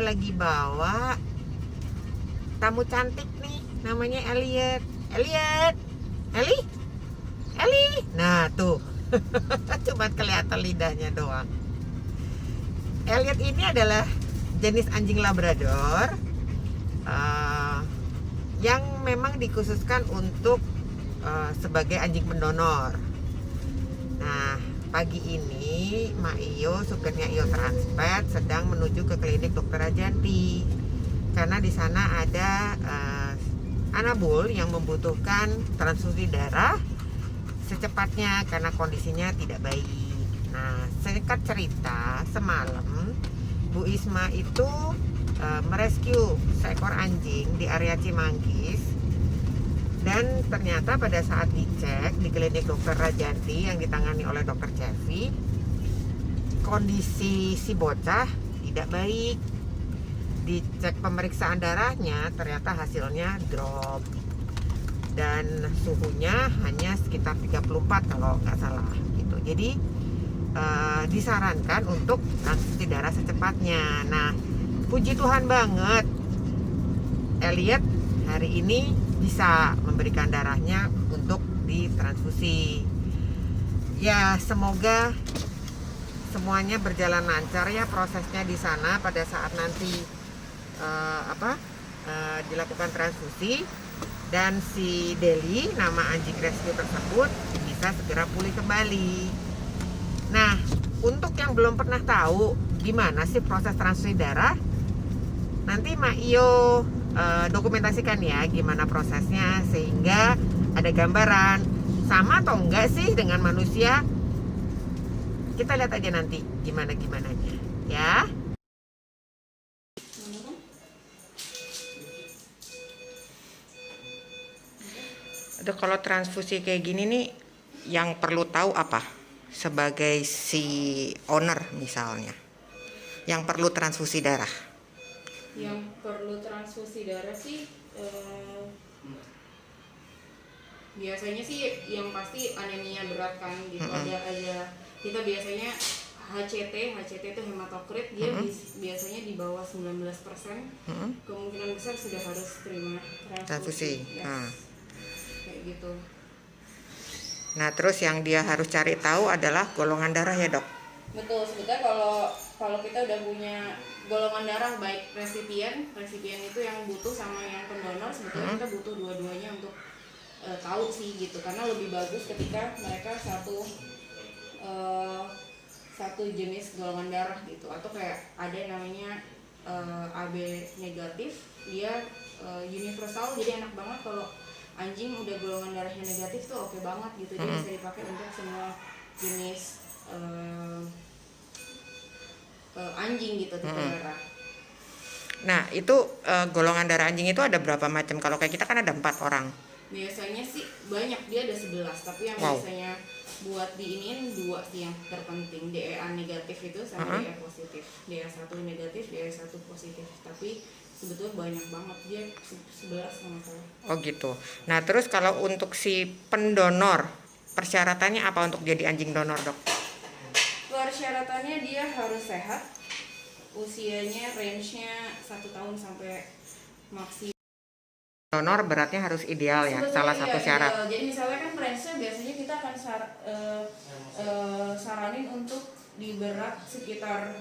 lagi bawa tamu cantik nih, namanya Elliot. Eli. Nah tuh, cuma kelihatan lidahnya doang. Elliot ini adalah jenis anjing Labrador yang memang dikhususkan untuk sebagai anjing pendonor. Nah, pagi ini Mak Iyo, supirnya Iyo Transpet, sedang menuju ke klinik Dokter Rajanti karena di sana ada Anabul yang membutuhkan transfusi darah secepatnya karena kondisinya tidak baik. Nah, singkat cerita, semalam Bu Isma itu merescue seekor anjing di area Cimanggis, dan ternyata pada saat dicek di klinik Dokter Rajanti yang ditangani oleh Dokter Cevi, kondisi si bocah tidak baik. Dicek pemeriksaan darahnya, ternyata hasilnya drop dan suhunya hanya sekitar 34 kalau nggak salah gitu. Jadi disarankan untuk transfusi darah secepatnya. Nah, puji Tuhan banget, Elliot hari ini bisa memberikan darahnya untuk ditransfusi. Ya, semoga semuanya berjalan lancar ya prosesnya di sana pada saat nanti dilakukan transfusi, dan si Deli, nama anjing rescue tersebut, bisa segera pulih kembali. Nah, untuk yang belum pernah tahu gimana sih proses transfusi darah, nanti Mak Iyo dokumentasikan ya gimana prosesnya sehingga ada gambaran sama atau enggak sih dengan manusia. Kita lihat aja nanti gimana-gimananya ya. Aduh, kalau transfusi kayak gini nih yang perlu tahu apa? Sebagai si owner misalnya yang perlu transfusi darah. Yang perlu transfusi darah sih biasanya sih yang pasti anemia berat kan gitu. Ada kita biasanya HCT itu hematokrit, dia biasanya di bawah 19%. Kemungkinan besar sudah harus terima transfusi. Yes. Kayak gitu. Nah, terus yang dia harus cari tahu adalah golongan darah ya, Dok? Betul, sebetulnya kalau kita udah punya golongan darah baik resipien itu yang butuh sama yang pendonor, sebetulnya kita butuh dua-duanya untuk tahu sih gitu, karena lebih bagus ketika mereka satu jenis golongan darah gitu, atau kayak ada yang namanya AB negatif, dia universal, jadi enak banget kalau anjing udah golongan darahnya negatif tuh oke banget gitu, dia bisa dipakai untuk semua jenis anjing gitu tipe darah. Nah, itu golongan darah anjing itu ada berapa macam? Kalau kayak kita kan ada 4 orang. Biasanya sih banyak, dia ada 11, tapi yang biasanya buat diinin 2 sih yang terpenting, DEA negatif itu sama DEA positif. DEA 1 negatif, DEA 1 positif, tapi sebetulnya banyak banget, dia 11 sama saya. Oh gitu. Nah, terus kalau untuk si pendonor, persyaratannya apa untuk jadi anjing donor, Dok? Persyaratannya dia harus sehat, usianya range-nya 1 tahun sampai maksimal. Donor beratnya harus ideal ya, sebetulnya salah satu syarat. Ideal. Jadi misalnya kan range-nya biasanya kita akan saranin untuk di berat sekitar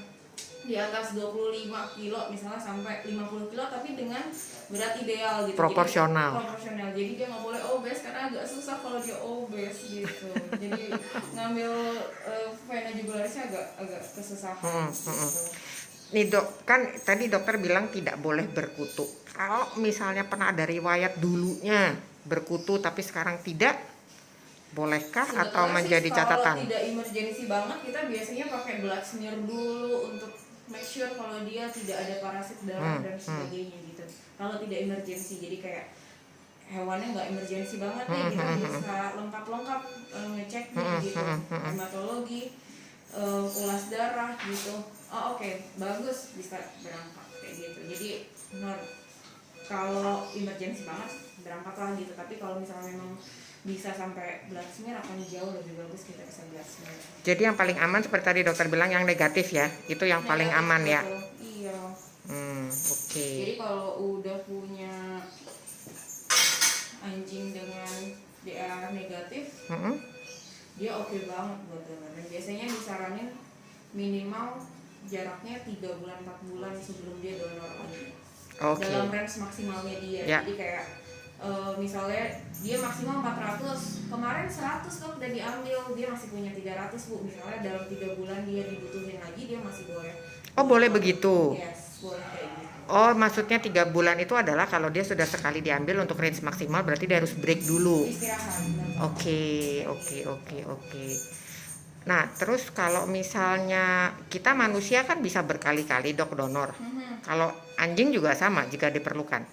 di atas 25 kilo misalnya sampai 50 kilo, tapi dengan berat ideal gitu. Proporsional. Jadi dia nggak boleh obes karena agak susah kalau dia obes gitu. Jadi ngambil vena jugularisnya agak kesusahan. Gitu. Nih Dok, kan tadi dokter bilang tidak boleh berkutu. Kalau misalnya pernah ada riwayat dulunya berkutu tapi sekarang tidak, bolehkah sebetulnya atau menjadi catatan? Kalau tidak emergency banget, kita biasanya pakai blood smear dulu untuk make sure kalau dia tidak ada parasit darah dan sebagainya gitu. Kalau tidak emergency, jadi kayak hewannya nggak emergency banget nih, kita bisa lengkap ngecek gitu, hematologi, ulas darah gitu. Oh oke, bagus, bisa berangkat kayak gitu. Jadi kalau emergency banget berangkatlah gitu. Tapi kalau misalnya memang bisa sampai blood smear akan jauh lebih bagus, kita bisa blood smear. Jadi yang paling aman seperti tadi dokter bilang yang negatif ya, itu yang negatif, paling aman ya. Iya. Oke. Jadi kalau udah punya anjing dengan DA negatif, dia oke banget buat donor. Dan biasanya disaranin minimal jaraknya 3 bulan 4 bulan sebelum dia donor lagi. Dalam range maksimalnya dia. Jadi kayak misalnya dia maksimal 400, kemarin 100 kok udah diambil, dia masih punya 300 Bu. Misalnya dalam 3 bulan dia dibutuhin lagi, dia masih boleh. Oh boleh begitu? Yes, boleh kayak gitu. Oh maksudnya 3 bulan itu adalah kalau dia sudah sekali diambil untuk range maksimal, berarti dia harus break dulu. Istirahat. Oke. Nah terus kalau misalnya kita manusia kan bisa berkali-kali dok donor. Kalau anjing juga sama jika diperlukan.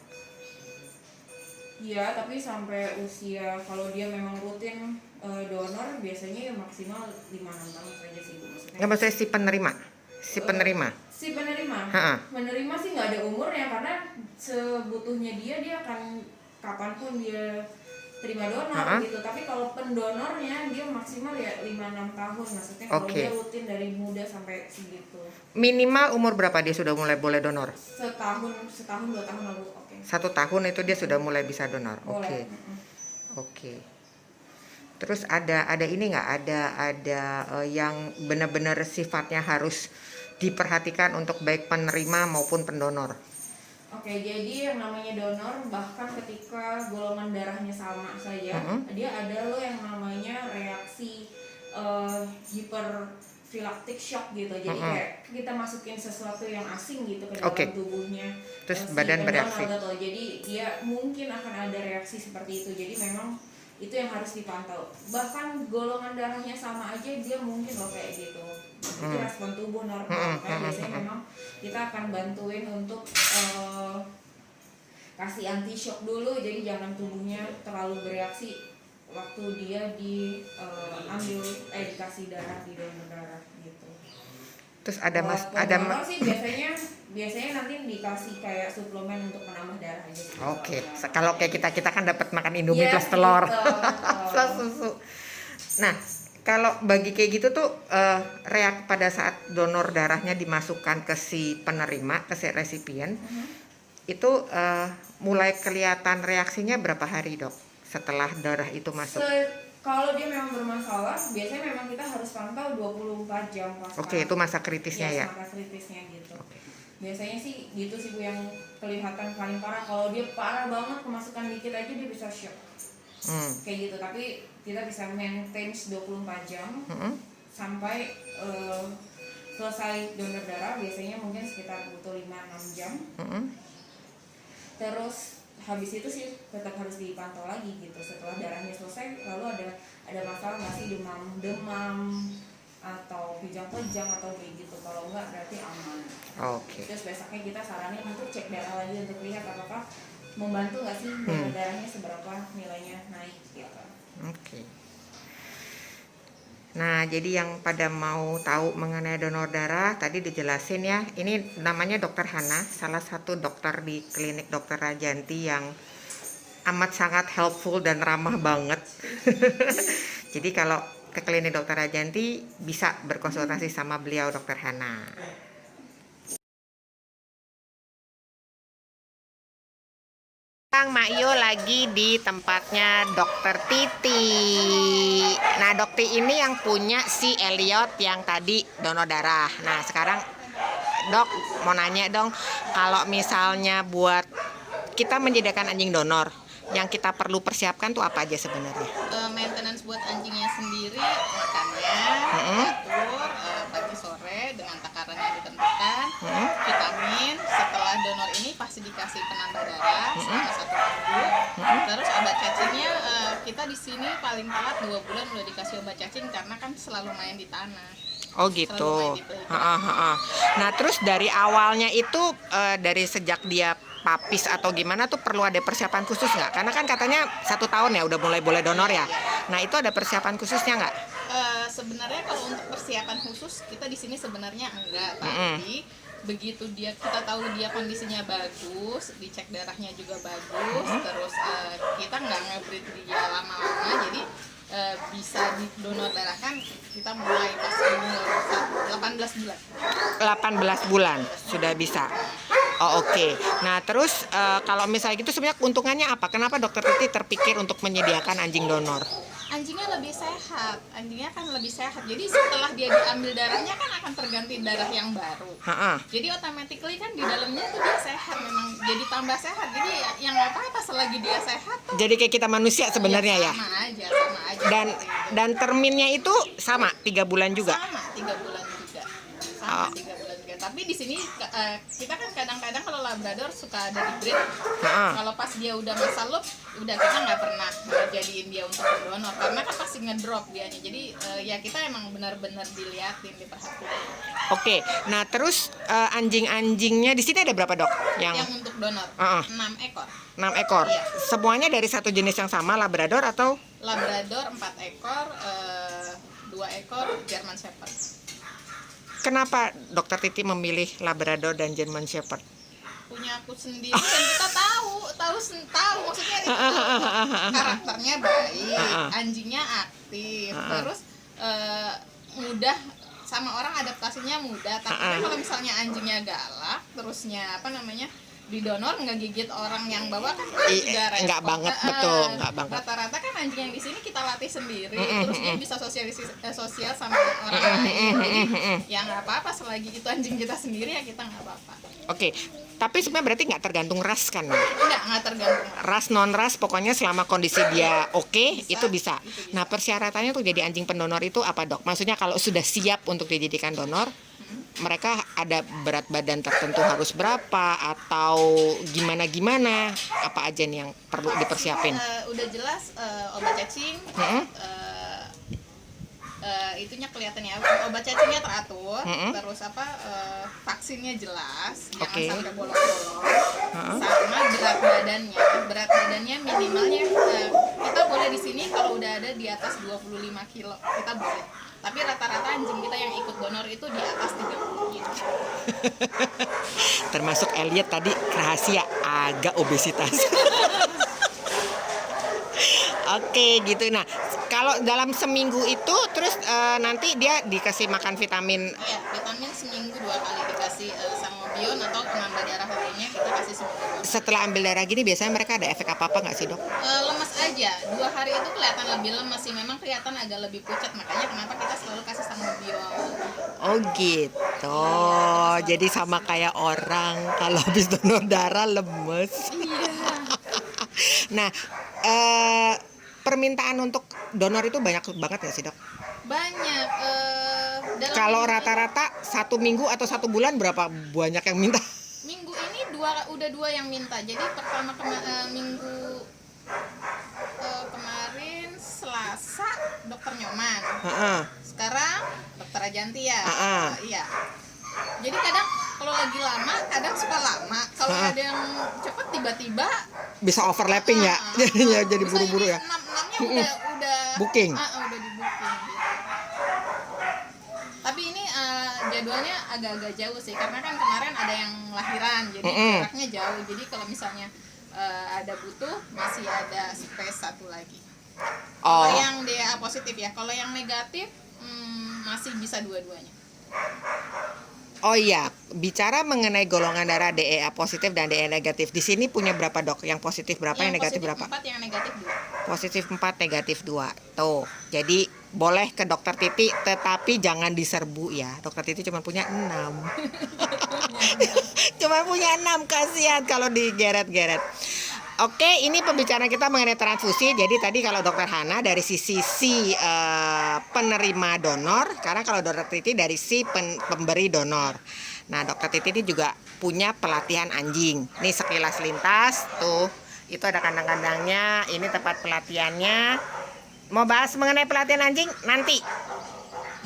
Iya, tapi sampai usia kalau dia memang rutin donor biasanya ya maksimal 5-6 tahun saja sih Bu. Maksudnya si penerima? Si penerima? Menerima sih nggak ada umurnya, karena sebutuhnya dia akan kapanpun dia terima donor gitu. Tapi kalau pendonornya dia maksimal ya 5-6 tahun. Maksudnya kalau dia rutin dari muda sampai segitu. Minimal umur berapa dia sudah mulai boleh donor? Setahun 2 tahun lalu. 1 tahun itu dia sudah mulai bisa donor. Oke. Terus ada ini nggak? Ada yang benar-benar sifatnya harus diperhatikan untuk baik penerima maupun pendonor. Oke, jadi yang namanya donor bahkan ketika golongan darahnya sama saja, dia ada loh yang namanya reaksi hiperfilaktik shock gitu. Jadi kayak kita masukin sesuatu yang asing gitu ke dalam tubuhnya. Terus badan bereaksi. Jadi dia mungkin akan ada reaksi seperti itu. Jadi memang itu yang harus dipantau. Bahkan golongan darahnya sama aja dia mungkin loh kayak gitu. Itu respon tubuh normal. Biasanya memang kita akan bantuin untuk kasih anti shock dulu. Jadi jangan tubuhnya terlalu bereaksi waktu dia dikasih darah, di donor darah gitu. Terus ada sih biasanya nanti dikasih kayak suplemen untuk menambah darah aja. Oke. Kalau kayak kita kan dapat makan Indomie plus telur. Plus susu. Nah, kalau bagi kayak gitu tuh pada saat donor darahnya dimasukkan ke si penerima, ke si resipien, itu mulai kelihatan reaksinya berapa hari dok setelah darah itu masuk? Kalau dia memang bermasalah, biasanya memang kita harus pantau 24 jam pasca. Oke, itu masa kritisnya ya? Masa kritisnya gitu. Biasanya sih gitu sih Bu yang kelihatan paling parah. Kalau dia parah banget, kemasukan dikit aja dia bisa shock. Kayak gitu, tapi kita bisa maintain 24 jam sampai selesai donor darah. Biasanya mungkin sekitar butuh 5-6 jam. Terus habis itu sih tetap harus dipantau lagi gitu. Setelah darahnya selesai, lalu ada masalah nggak sih, demam atau kejang-kejang atau kayak gitu. Kalau enggak berarti aman. Terus besoknya kita saranin untuk cek darah lagi untuk lihat apakah membantu nggak sih darahnya, seberapa nilainya naik gitu. Nah, jadi yang pada mau tahu mengenai donor darah tadi dijelasin ya. Ini namanya Dokter Hana, salah satu dokter di klinik Dokter Rajanti yang amat sangat helpful dan ramah banget. Jadi kalau ke klinik Dokter Rajanti bisa berkonsultasi sama beliau Dokter Hana. Mak Iyo lagi di tempatnya Dokter Titi. Nah, Dokter ini yang punya si Elliot yang tadi donor darah. Nah, sekarang Dok mau nanya dong, kalau misalnya buat kita menyediakan anjing donor, yang kita perlu persiapkan tuh apa aja sebenarnya? Maintenance buat anjingnya sendiri, makannya diatur pagi sore dengan takaran yang ditentukan. Vitamin setelah donor ini pasti dikasih penambah darah selama 1 minggu. Terus obat cacingnya kita di sini paling telat 2 bulan udah dikasih obat cacing karena kan selalu main di tanah. Oh gitu. Nah terus dari awalnya itu dari sejak dia papis atau gimana tuh perlu ada persiapan khusus nggak? Karena kan katanya 1 tahun ya udah mulai boleh donor ya. Nah itu ada persiapan khususnya nggak? Sebenarnya kalau untuk persiapan khusus kita di sini sebenarnya enggak, tapi begitu kita tahu dia kondisinya bagus, dicek darahnya juga bagus, terus kita nggak nge-breed dia lama-lama, jadi bisa didonor darahkan kita mulai pas umur 18 bulan. 18 bulan sudah bisa. Oh, oke. Nah, terus kalau misalnya gitu sebenarnya keuntungannya apa? Kenapa Dokter Titi terpikir untuk menyediakan anjing donor? Anjingnya lebih sehat, anjingnya kan lebih sehat. Jadi setelah dia diambil darahnya kan akan terganti darah yang baru. Ha-ha. Jadi automatically kan di dalamnya tuh dia sehat, memang jadi tambah sehat. Jadi yang nggak apa-apa selagi dia sehat tuh. Jadi kayak kita manusia sebenarnya ya. Sama aja, sama aja. Dan seperti itu. dan terminnya itu sama 3 bulan juga. Sama 3 bulan juga. Oh. Sama 3 bulan juga. Tapi di sini kita kan kadang-kadang kalau Labrador suka ada di breed. Ha-ha. Kalau pas dia udah masa loop, udah kita nggak pernah jadiin dia untuk donor karena kan pasti ngedrop dianya. Jadi ya kita emang benar-benar diliatin, diperhatikan. Oke. Nah, terus anjing-anjingnya di sini ada berapa, Dok? Yang untuk donor Ha-ha. 6 ekor. 6 ekor. Iya. Semuanya dari satu jenis yang sama, Labrador atau? Labrador 4 ekor, 2 ekor German Shepherd. Kenapa Dokter Titi memilih Labrador dan German Shepherd? Punya aku sendiri dan kita tahu maksudnya itu karakternya baik, anjingnya aktif, terus mudah sama orang, adaptasinya mudah. Tapi kan kalau misalnya anjingnya galak, terusnya apa namanya didonor nggak gigit orang yang bawa kan juga repot. Nggak banget, betul, nggak banget. Rata-rata kan anjing yang di sini kita latih sendiri, terus dia bisa sosial sama orang lain. Jadi ya nggak apa-apa selagi itu anjing kita sendiri ya kita nggak apa-apa. Oke. Tapi sebenarnya berarti nggak tergantung ras kan? Nggak tergantung. Ras non ras pokoknya selama kondisi dia oke, Bisa, itu bisa. itu bisa. Nah, persyaratannya untuk jadi anjing pendonor itu apa, Dok? Maksudnya kalau sudah siap untuk dijadikan donor, mereka ada berat badan tertentu harus berapa atau gimana apa aja nih yang perlu dipersiapin? Udah jelas obat cacing, Mm-mm. itunya kelihatannya obat cacingnya teratur, Mm-mm. terus vaksinnya jelas, Oke. jangan sampai bolong-bolong, sama berat badannya minimalnya kita boleh di sini kalau udah ada di atas 25 kilo kita boleh, tapi rata-rata anjing kita yang ikut donor itu di atas 30 kilo. Termasuk Elliot tadi rahasia agak obesitas. Oke gitu. Nah, kalau dalam seminggu itu terus nanti dia dikasih makan vitamin. Iya, vitamin seminggu 2 kali dikasih sangobion atau penambah darah lainnya kita kasih seminggu 2 kali. Setelah ambil darah gini biasanya mereka ada efek apa nggak sih, Dok? Lemes aja, 2 hari itu kelihatan lebih lemes sih, memang kelihatan agak lebih pucat, makanya kenapa kita selalu kasih sangobion. Oh gitu. Jadi sama kayak orang kalau habis donor darah lemes. Iya. Nah, permintaan untuk donor itu banyak banget ya sih, Dok? Banyak. Kalau rata-rata 1 minggu atau 1 bulan berapa banyak yang minta? Minggu ini udah 2 yang minta. Jadi pertama minggu kemarin Selasa dokter Nyoman. Heeh. Sekarang dokter Ajanti ya. Ah. Iya. Jadi kadang kalau lagi lama, kadang suka lama. Kalau ada yang cepet tiba-tiba Bisa overlapping ya. Jadinya jadi bisa buru-buru ini ya. 6-nya udah Booking. udah di booking gitu. Tapi ini jadwalnya agak-agak jauh sih, karena kan kemarin ada yang lahiran, jadi jaraknya jauh. Jadi kalau misalnya ada butuh, masih ada space 1 lagi. Oh. Kalau yang DA positif ya, kalau yang negatif masih bisa dua-duanya. Oh iya, bicara mengenai golongan darah DEA positif dan DEA negatif. Di sini punya berapa, Dok? Yang positif berapa, yang negatif berapa? 4, yang negatif 2. Positif 4, negatif 2. Tuh. Jadi boleh ke Dokter Titi, tetapi jangan diserbu ya. Dokter Titi cuma punya 6. Cuma punya 6, kasihan kalau digeret-geret. Oke, ini pembicaraan kita mengenai transfusi. Jadi tadi kalau Dokter Hana dari sisi penerima donor, karena kalau Dokter Titi dari si pemberi donor. Nah, Dokter Titi ini juga punya pelatihan anjing. Ini sekilas lintas tuh, itu ada kandang-kandangnya. Ini tempat pelatihannya. Mau bahas mengenai pelatihan anjing nanti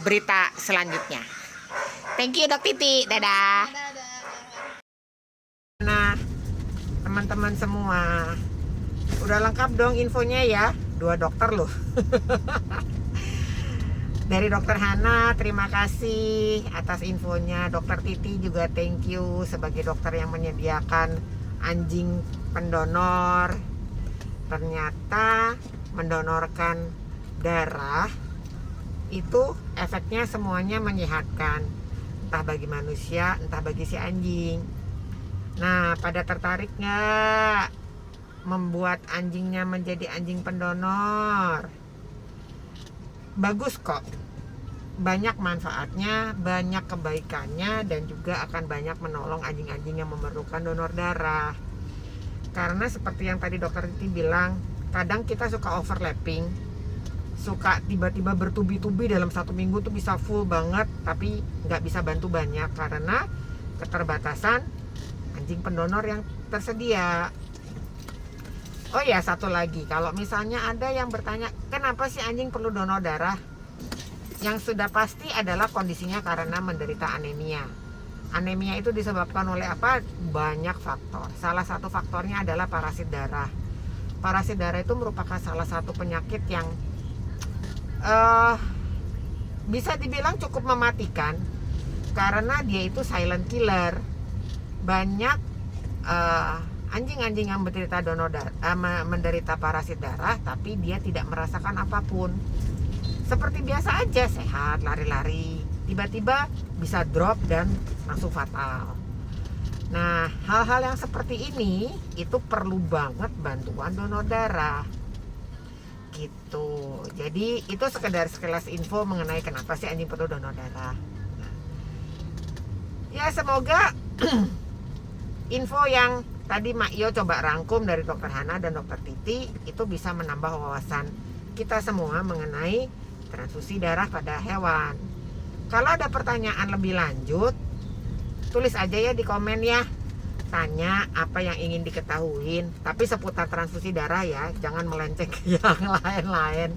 berita selanjutnya. Thank you, Dok Titi. Dadah. Nah, teman-teman semua, udah lengkap dong infonya ya. 2 dokter loh. Dari Dokter Hana, terima kasih atas infonya. Dokter Titi juga thank you sebagai dokter yang menyediakan anjing pendonor. Ternyata mendonorkan darah itu efeknya semuanya menyehatkan, entah bagi manusia, entah bagi si anjing. Nah, pada tertarik nggak membuat anjingnya menjadi anjing pendonor? Bagus kok, banyak manfaatnya, banyak kebaikannya, dan juga akan banyak menolong anjing-anjing yang memerlukan donor darah. Karena seperti yang tadi dokter Titi bilang, kadang kita suka overlapping, suka tiba-tiba bertubi-tubi dalam 1 minggu tuh bisa full banget, tapi nggak bisa bantu banyak karena keterbatasan anjing pendonor yang tersedia. Oh ya, satu lagi, kalau misalnya ada yang bertanya, kenapa sih anjing perlu donor darah? Yang sudah pasti adalah kondisinya karena menderita anemia. Anemia itu disebabkan oleh apa? Banyak faktor. Salah satu faktornya adalah parasit darah. Parasit darah itu merupakan salah satu penyakit yang bisa dibilang cukup mematikan karena dia itu silent killer. Banyak anjing-anjing yang menderita menderita parasit darah, tapi dia tidak merasakan apapun. Seperti biasa aja, sehat, lari-lari, tiba-tiba bisa drop dan langsung fatal. Nah, hal-hal yang seperti ini itu perlu banget bantuan donor darah. Gitu. Jadi itu sekelas info mengenai kenapa sih anjing perlu donor darah. Nah, ya semoga info yang tadi Mak Iyo coba rangkum dari Dokter Hana dan Dokter Titi itu bisa menambah wawasan kita semua mengenai transfusi darah pada hewan. Kalau ada pertanyaan lebih lanjut, tulis aja ya di komen ya. Tanya apa yang ingin diketahuin, tapi seputar transfusi darah ya, jangan melenceng ke yang lain-lain.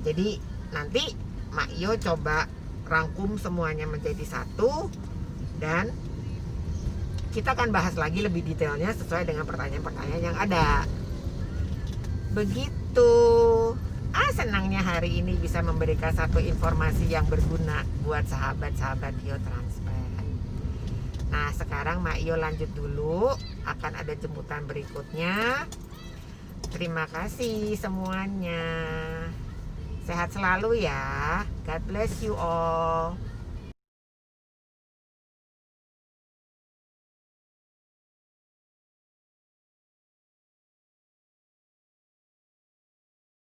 Jadi nanti Mak Iyo coba rangkum semuanya menjadi satu dan kita akan bahas lagi lebih detailnya sesuai dengan pertanyaan-pertanyaan yang ada. Begitu. Senangnya hari ini bisa memberikan satu informasi yang berguna buat sahabat-sahabat Biotransfer. Nah, sekarang Mak Iyo lanjut dulu, akan ada jemputan berikutnya. Terima kasih semuanya. Sehat selalu ya. God bless you all.